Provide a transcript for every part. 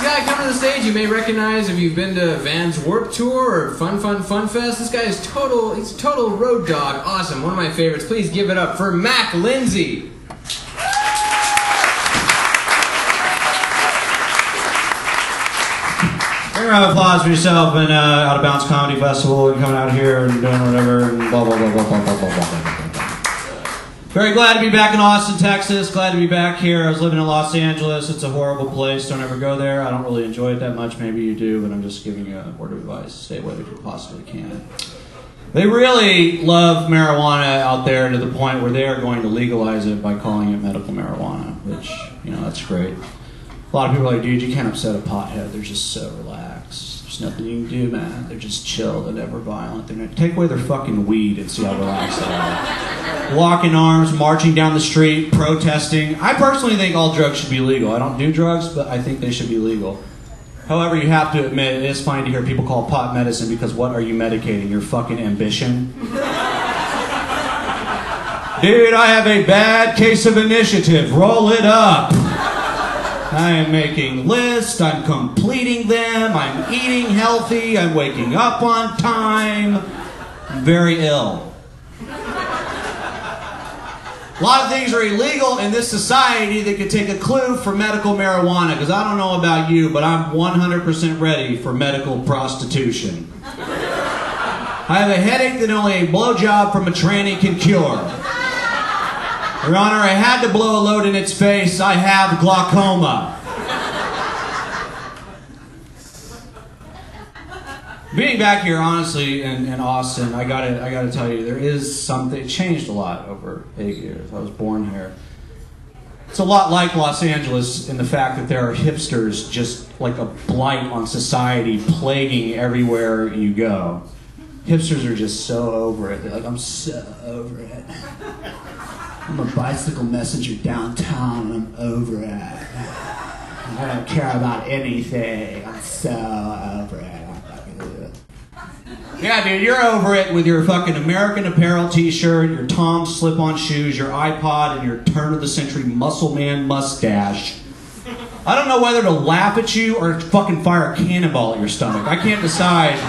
guy coming to the stage, you may recognize if you've been to Van's Warped Tour or Fun Fest. This guy is he's a total road dog. Awesome, one of my favorites. Please give it up for Mack Lindsay. Big round of applause for yourself and Out of Bounds Comedy Festival and coming out here and doing whatever and blah, blah, blah, blah, blah, blah, blah, blah. Very glad to be back in Austin, Texas. Glad to be back here. I was living in Los Angeles. It's a horrible place. Don't ever go there. I don't really enjoy it that much. Maybe you do, but I'm just giving you a word of advice. Stay away if you possibly can. They really love marijuana out there to the point where they are going to legalize it by calling it medical marijuana, which, you know, that's great. A lot of people are like, dude, you can't upset a pothead. They're just so relaxed. There's nothing you can do, man. They're just chill. They're never violent. They're not... Take away their fucking weed and see how relaxed they are. Locking arms, marching down the street, protesting. I personally think all drugs should be legal. I don't do drugs, but I think they should be legal. However, you have to admit, it is funny to hear people call pot medicine because what are you medicating? Your fucking ambition? Dude, I have a bad case of initiative. Roll it up. I am making lists, I'm completing them, I'm eating healthy, I'm waking up on time. I'm very ill. A lot of things are illegal in this society that could take a clue from medical marijuana, because I don't know about you, but I'm 100% ready for medical prostitution. I have a headache that only a blowjob from a tranny can cure. Your Honor, I had to blow a load in its face. I have glaucoma. Being back here, honestly, in Austin, I gotta tell you, there is something. It changed a lot over 8 years. I was born here. It's a lot like Los Angeles in the fact that there are hipsters just like a blight on society, plaguing everywhere you go. Hipsters are just so over it. They're like, I'm so over it. I'm a bicycle messenger downtown and I'm over it. I don't care about anything. I'm so over it. Yeah, dude, you're over it with your fucking American Apparel t-shirt, your Tom's slip-on shoes, your iPod, and your turn-of-the-century muscle man mustache. I don't know whether to laugh at you or fucking fire a cannonball at your stomach. I can't decide.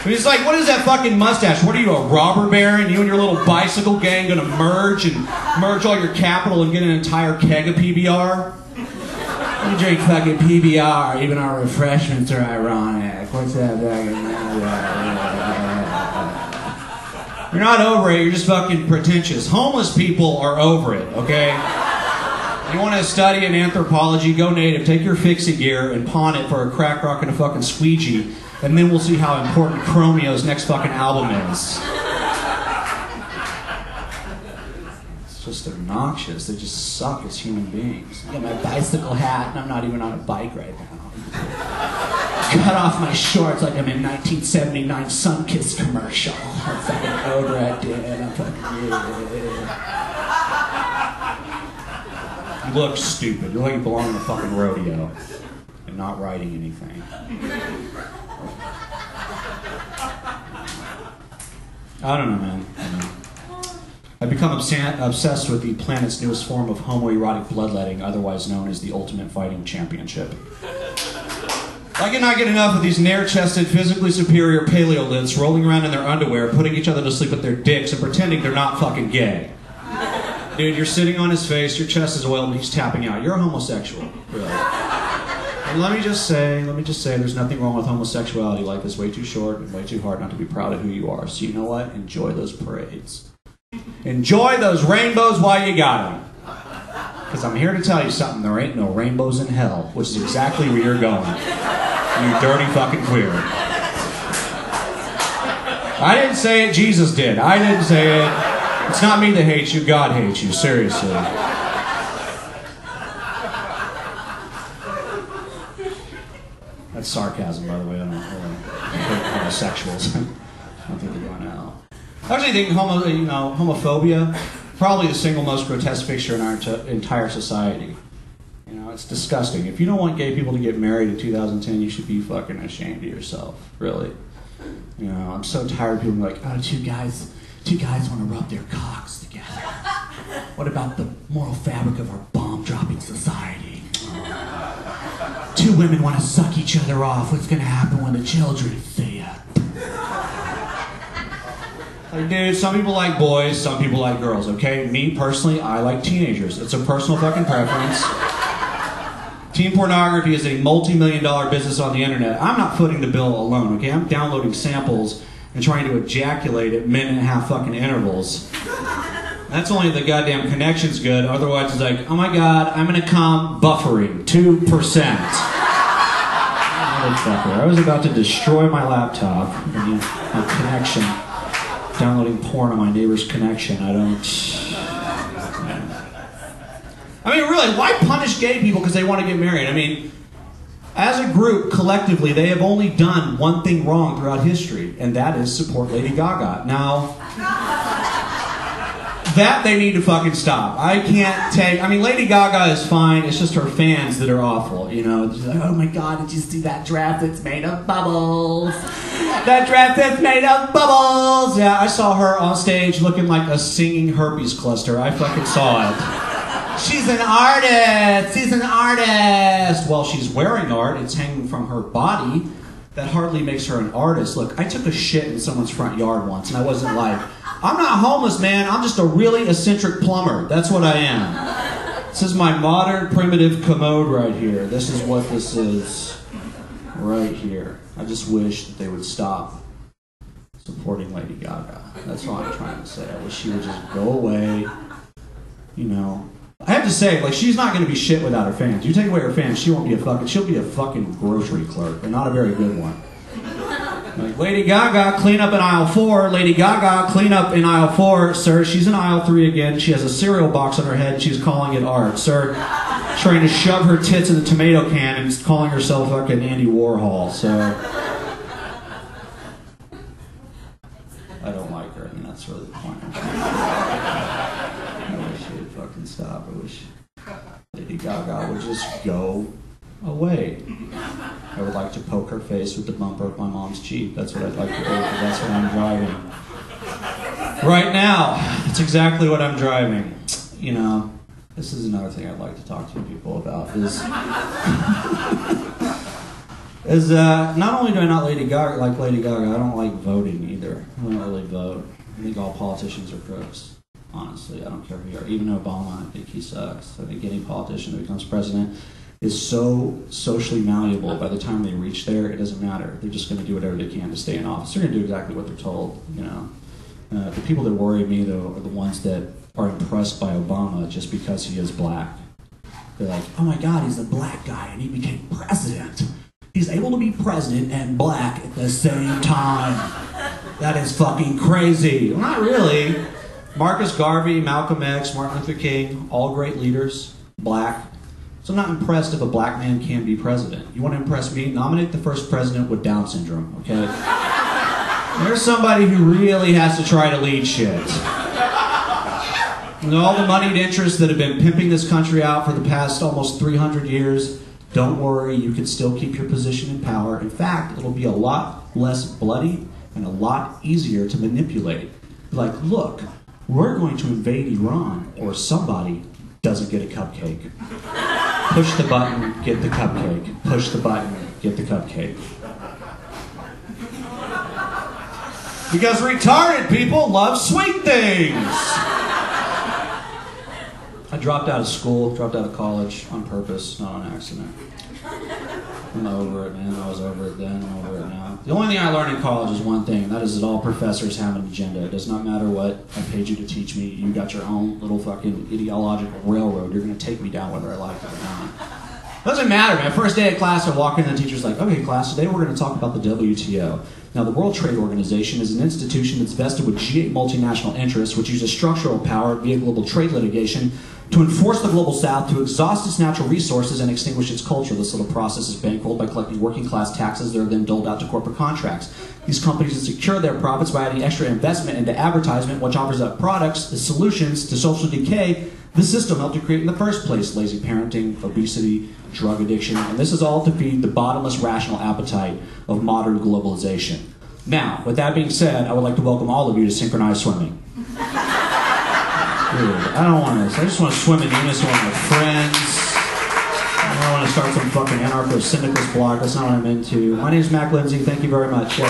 It's like, what is that fucking mustache? What are you, a robber baron? You and your little bicycle gang gonna merge all your capital and get an entire keg of PBR? You drink fucking PBR, even our refreshments are ironic. What's that fucking... You're not over it, you're just fucking pretentious. Homeless people are over it, okay? You want to study in anthropology, go native, take your fixie gear and pawn it for a crack rock and a fucking squeegee, and then we'll see how important Chromeo's next fucking album is. It's just obnoxious. They just suck as human beings. I got my bicycle hat and I'm not even on a bike right now. Cut off my shorts like I'm in 1979 Sunkist commercial. I'm fucking over it, dude. I'm fucking... You look stupid. You look like you belong in a fucking rodeo and not writing anything. I don't know, man. I've become obsessed with the planet's newest form of homoerotic bloodletting, otherwise known as the Ultimate Fighting Championship. I cannot get enough of these nair-chested, physically superior paleoliths rolling around in their underwear, putting each other to sleep with their dicks, and pretending they're not fucking gay. Dude, you're sitting on his face, your chest is oiled, and he's tapping out. You're a homosexual, really. And let me just say, there's nothing wrong with homosexuality. Life is way too short and way too hard not to be proud of who you are. So you know what? Enjoy those parades. Enjoy those rainbows while you got them. Because I'm here to tell you something, there ain't no rainbows in hell, which is exactly where you're going. You dirty fucking queer. I didn't say it, Jesus did. I didn't say it. It's not me that hates you, God hates you, seriously. That's sarcasm, by the way. I don't hate homosexuals. I don't think they're going out. I actually think homophobia, probably the single most grotesque fixture in our entire society. You know, it's disgusting. If you don't want gay people to get married in 2010, you should be fucking ashamed of yourself, really. You know, I'm so tired of people being like, oh, two guys want to rub their cocks together. What about the moral fabric of our bomb-dropping society? two women want to suck each other off. What's gonna happen when the children see ya? Like, dude, some people like boys, some people like girls, okay? Me, personally, I like teenagers. It's a personal fucking preference. Teen pornography is a multi-million-dollar business on the internet. I'm not footing the bill alone, okay? I'm downloading samples and trying to ejaculate at minute-and-a-half fucking intervals. That's only if the goddamn connection's good. Otherwise, it's like, oh my god, I'm gonna come buffering 2%. Motherfucker, I was about to destroy my laptop. My connection. Downloading porn on my neighbor's connection. I mean, really, why punish gay people because they want to get married? I mean, as a group, collectively, they have only done one thing wrong throughout history, and that is support Lady Gaga. Now, that they need to fucking stop. I mean, Lady Gaga is fine, it's just her fans that are awful, you know? She's like, oh my god, did you see that draft that's made of bubbles? That draft that's made of bubbles! Yeah, I saw her on stage looking like a singing herpes cluster. I fucking saw it. She's an artist! She's an artist! Well, she's wearing art, it's hanging from her body. That hardly makes her an artist. Look, I took a shit in someone's front yard once, and I wasn't like, I'm not homeless, man. I'm just a really eccentric plumber. That's what I am. This is my modern primitive commode right here. This is what this is right here. I just wish that they would stop supporting Lady Gaga. That's all I'm trying to say. I wish she would just go away. You know, I have to say, like, she's not going to be shit without her fans. You take away her fans, she'll be a fucking grocery clerk, and not a very good one. Like, Lady Gaga, clean up in aisle 4. Lady Gaga, clean up in aisle 4. Sir, she's in aisle 3 again. She has a cereal box on her head, and she's calling it art. Sir, trying to shove her tits in the tomato can and calling herself fucking Andy Warhol, so... I don't like her. I mean, that's really the point. I wish she would fucking stop. I wish Lady Gaga would just go away. I would like to poke her face with the bumper of my mom's Jeep. That's what I'd like to do, because that's what I'm driving. Right now, that's exactly what I'm driving. You know, this is another thing I'd like to talk to people about, is not only do I not like Lady Gaga, I don't like voting either. I don't really vote. I think all politicians are crooks. Honestly, I don't care who you are. Even Obama, I think he sucks. I think any politician that becomes president is so socially malleable. By the time they reach there, it doesn't matter. They're just going to do whatever they can to stay in office. They're going to do exactly what they're told, you know. The people that worry me, though, are the ones that are impressed by Obama just because he is black. They're like, oh my god, he's a black guy and he became president. He's able to be president and black at the same time. That is fucking crazy. Well, not really. Marcus Garvey, Malcolm X, Martin Luther King, all great leaders, black. So I'm not impressed if a black man can be president. You want to impress me? Nominate the first president with Down syndrome, okay? There's somebody who really has to try to lead shit. And all the moneyed interests that have been pimping this country out for the past almost 300 years, don't worry, you can still keep your position in power. In fact, it'll be a lot less bloody and a lot easier to manipulate. Like, look, we're going to invade Iran or somebody doesn't get a cupcake. Push the button, get the cupcake. Push the button, get the cupcake. Because retarded people love sweet things. I dropped out of school, dropped out of college on purpose, not on accident. I'm over it, man. I was over it then, I'm over it now. The only thing I learned in college is one thing, and that is that all professors have an agenda. It does not matter what I paid you to teach me. You got your own little fucking ideological railroad. You're going to take me down whether I like it or not. Doesn't matter, man. First day of class, I walk in and the teacher's like, okay, class, today we're going to talk about the WTO. Now, the World Trade Organization is an institution that's vested with G8 multinational interests, which uses structural power via global trade litigation to enforce the global south, to exhaust its natural resources and extinguish its culture. This little process is bankrolled by collecting working class taxes that are then doled out to corporate contracts. These companies secure their profits by adding extra investment into advertisement, which offers up products, the solutions to social decay the system helped to create in the first place: lazy parenting, obesity, drug addiction, and this is all to feed the bottomless rational appetite of modern globalization. Now, with that being said, I would like to welcome all of you to synchronized swimming. Dude, I don't want to. I just want to swim in unison with my friends. I don't want to to start some fucking anarcho-syndicalist blog. That's not what I'm into. My name's Mack Lindsay. Thank you very much. Mack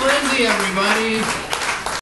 Lindsay, everybody.